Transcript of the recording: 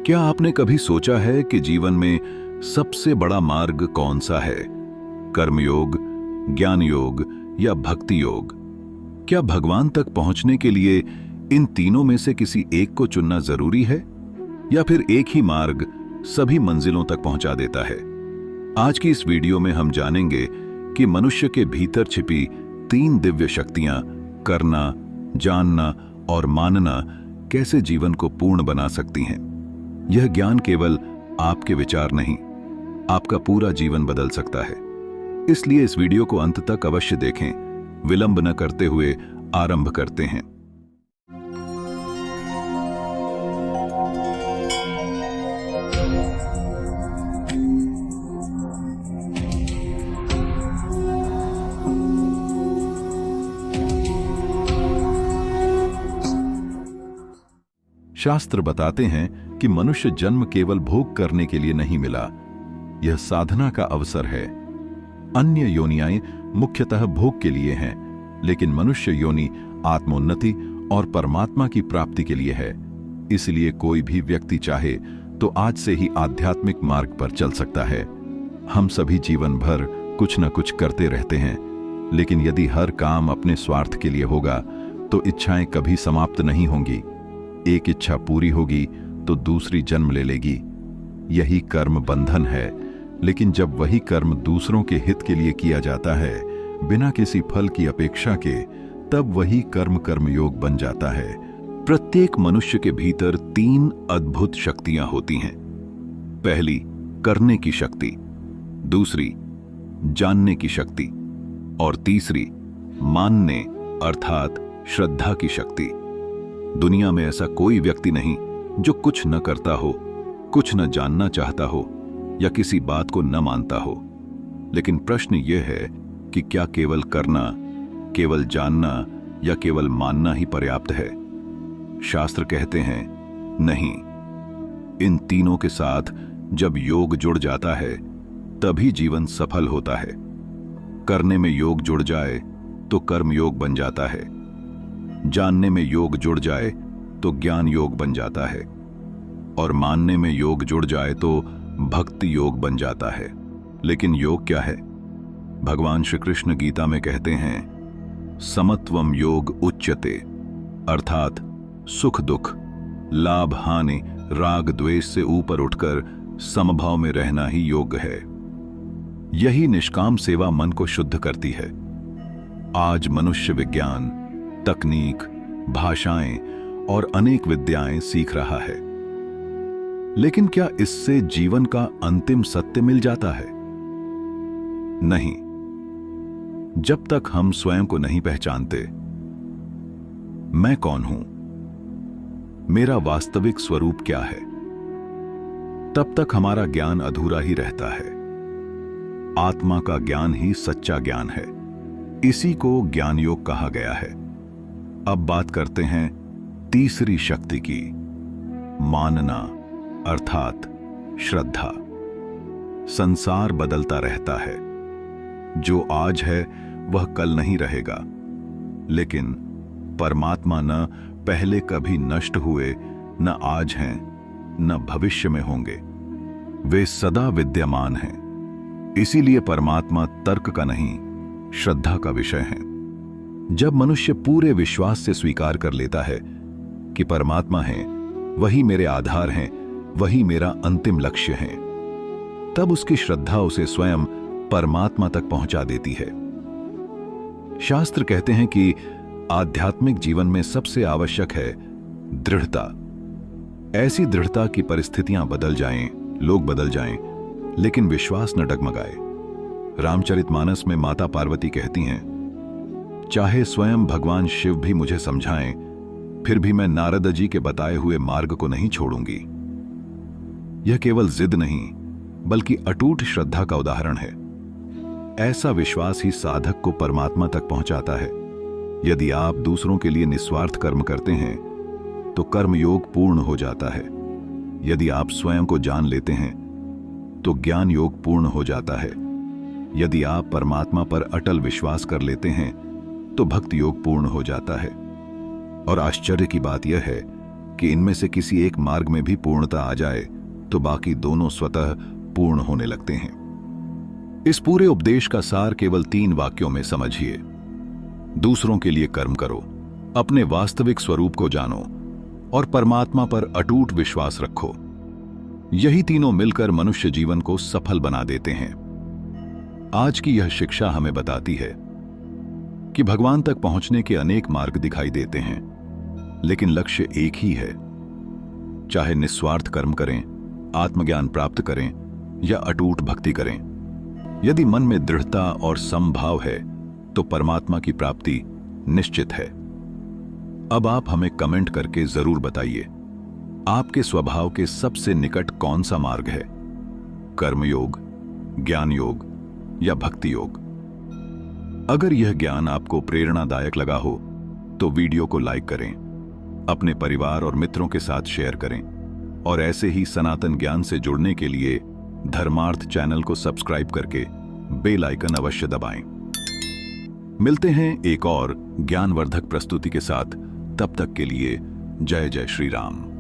क्या आपने कभी सोचा है कि जीवन में सबसे बड़ा मार्ग कौन सा है? कर्मयोग, ज्ञान योग या भक्ति योग? क्या भगवान तक पहुंचने के लिए इन तीनों में से किसी एक को चुनना जरूरी है, या फिर एक ही मार्ग सभी मंजिलों तक पहुंचा देता है? आज की इस वीडियो में हम जानेंगे कि मनुष्य के भीतर छिपी 3 दिव्य शक्तियां करना, जानना और मानना कैसे जीवन को पूर्ण बना सकती हैं। यह ज्ञान केवल आपके विचार नहीं, आपका पूरा जीवन बदल सकता है। इसलिए इस वीडियो को अंत तक अवश्य देखें। विलंब न करते हुए आरंभ करते हैं। शास्त्र बताते हैं कि मनुष्य जन्म केवल भोग करने के लिए नहीं मिला, यह साधना का अवसर है। अन्य योनियां मुख्यतः भोग के लिए हैं, लेकिन मनुष्य योनि आत्मोन्नति और परमात्मा की प्राप्ति के लिए है। इसलिए कोई भी व्यक्ति चाहे तो आज से ही आध्यात्मिक मार्ग पर चल सकता है। हम सभी जीवन भर कुछ न कुछ करते रहते हैं, लेकिन यदि हर काम अपने स्वार्थ के लिए होगा तो इच्छाएं कभी समाप्त नहीं होंगी। एक इच्छा पूरी होगी तो दूसरी जन्म ले लेगी। यही कर्म बंधन है। लेकिन जब वही कर्म दूसरों के हित के लिए किया जाता है, बिना किसी फल की अपेक्षा के, तब वही कर्म कर्मयोग बन जाता है। प्रत्येक मनुष्य के भीतर 3 अद्भुत शक्तियां होती हैं। पहली, करने की शक्ति। दूसरी, जानने की शक्ति। और तीसरी, मानने अर्थात श्रद्धा की शक्ति। दुनिया में ऐसा कोई व्यक्ति नहीं जो कुछ न करता हो, कुछ न जानना चाहता हो या किसी बात को न मानता हो। लेकिन प्रश्न यह है कि क्या केवल करना, केवल जानना या केवल मानना ही पर्याप्त है? शास्त्र कहते हैं नहीं। इन तीनों के साथ जब योग जुड़ जाता है तभी जीवन सफल होता है। करने में योग जुड़ जाए तो कर्म योग बन जाता है। जानने में योग जुड़ जाए तो ज्ञान योग बन जाता है। और मानने में योग जुड़ जाए तो भक्ति योग बन जाता है। लेकिन योग क्या है? भगवान श्री कृष्ण गीता में कहते हैं, समत्वम योग उच्यते, अर्थात सुख दुख, लाभ हानि, राग द्वेष से ऊपर उठकर समभाव में रहना ही योग है। यही निष्काम सेवा मन को शुद्ध करती है। आज मनुष्य विज्ञान, तकनीक, भाषाएं और अनेक विद्याएं सीख रहा है, लेकिन क्या इससे जीवन का अंतिम सत्य मिल जाता है? नहीं। जब तक हम स्वयं को नहीं पहचानते, मैं कौन हूं, मेरा वास्तविक स्वरूप क्या है, तब तक हमारा ज्ञान अधूरा ही रहता है। आत्मा का ज्ञान ही सच्चा ज्ञान है। इसी को ज्ञान योग कहा गया है। अब बात करते हैं तीसरी शक्ति की, मानना अर्थात श्रद्धा। संसार बदलता रहता है। जो आज है वह कल नहीं रहेगा, लेकिन परमात्मा न पहले कभी नष्ट हुए, न आज हैं, न भविष्य में होंगे। वे सदा विद्यमान हैं। इसीलिए परमात्मा तर्क का नहीं, श्रद्धा का विषय है। जब मनुष्य पूरे विश्वास से स्वीकार कर लेता है कि परमात्मा है, वही मेरे आधार हैं, वही मेरा अंतिम लक्ष्य है, तब उसकी श्रद्धा उसे स्वयं परमात्मा तक पहुंचा देती है। शास्त्र कहते हैं कि आध्यात्मिक जीवन में सबसे आवश्यक है दृढ़ता। ऐसी दृढ़ता की परिस्थितियां बदल जाएं, लोग बदल जाएं, लेकिन विश्वास न डगमगाए। रामचरितमानस में माता पार्वती कहती हैं, चाहे स्वयं भगवान शिव भी मुझे समझाएं, फिर भी मैं नारद जी के बताए हुए मार्ग को नहीं छोड़ूंगी। यह केवल जिद नहीं, बल्कि अटूट श्रद्धा का उदाहरण है। ऐसा विश्वास ही साधक को परमात्मा तक पहुंचाता है। यदि आप दूसरों के लिए निस्वार्थ कर्म करते हैं तो कर्म योग पूर्ण हो जाता है। यदि आप स्वयं को जान लेते हैं तो ज्ञान योग पूर्ण हो जाता है। यदि आप परमात्मा पर अटल विश्वास कर लेते हैं तो भक्ति योग पूर्ण हो जाता है। और आश्चर्य की बात यह है कि इनमें से किसी एक मार्ग में भी पूर्णता आ जाए तो बाकी दोनों स्वतः पूर्ण होने लगते हैं। इस पूरे उपदेश का सार केवल 3 वाक्यों में समझिए। दूसरों के लिए कर्म करो, अपने वास्तविक स्वरूप को जानो और परमात्मा पर अटूट विश्वास रखो। यही तीनों मिलकर मनुष्य जीवन को सफल बना देते हैं। आज की यह शिक्षा हमें बताती है कि भगवान तक पहुंचने के अनेक मार्ग दिखाई देते हैं, लेकिन लक्ष्य एक ही है। चाहे निस्वार्थ कर्म करें, आत्मज्ञान प्राप्त करें या अटूट भक्ति करें, यदि मन में दृढ़ता और समभाव है तो परमात्मा की प्राप्ति निश्चित है। अब आप हमें कमेंट करके जरूर बताइए, आपके स्वभाव के सबसे निकट कौन सा मार्ग है? कर्मयोग, ज्ञान योग या भक्ति योग? अगर यह ज्ञान आपको प्रेरणादायक लगा हो तो वीडियो को लाइक करें, अपने परिवार और मित्रों के साथ शेयर करें और ऐसे ही सनातन ज्ञान से जुड़ने के लिए धर्मार्थ चैनल को सब्सक्राइब करके बेल आइकन अवश्य दबाएं। मिलते हैं एक और ज्ञानवर्धक प्रस्तुति के साथ, तब तक के लिए जय जय श्री राम।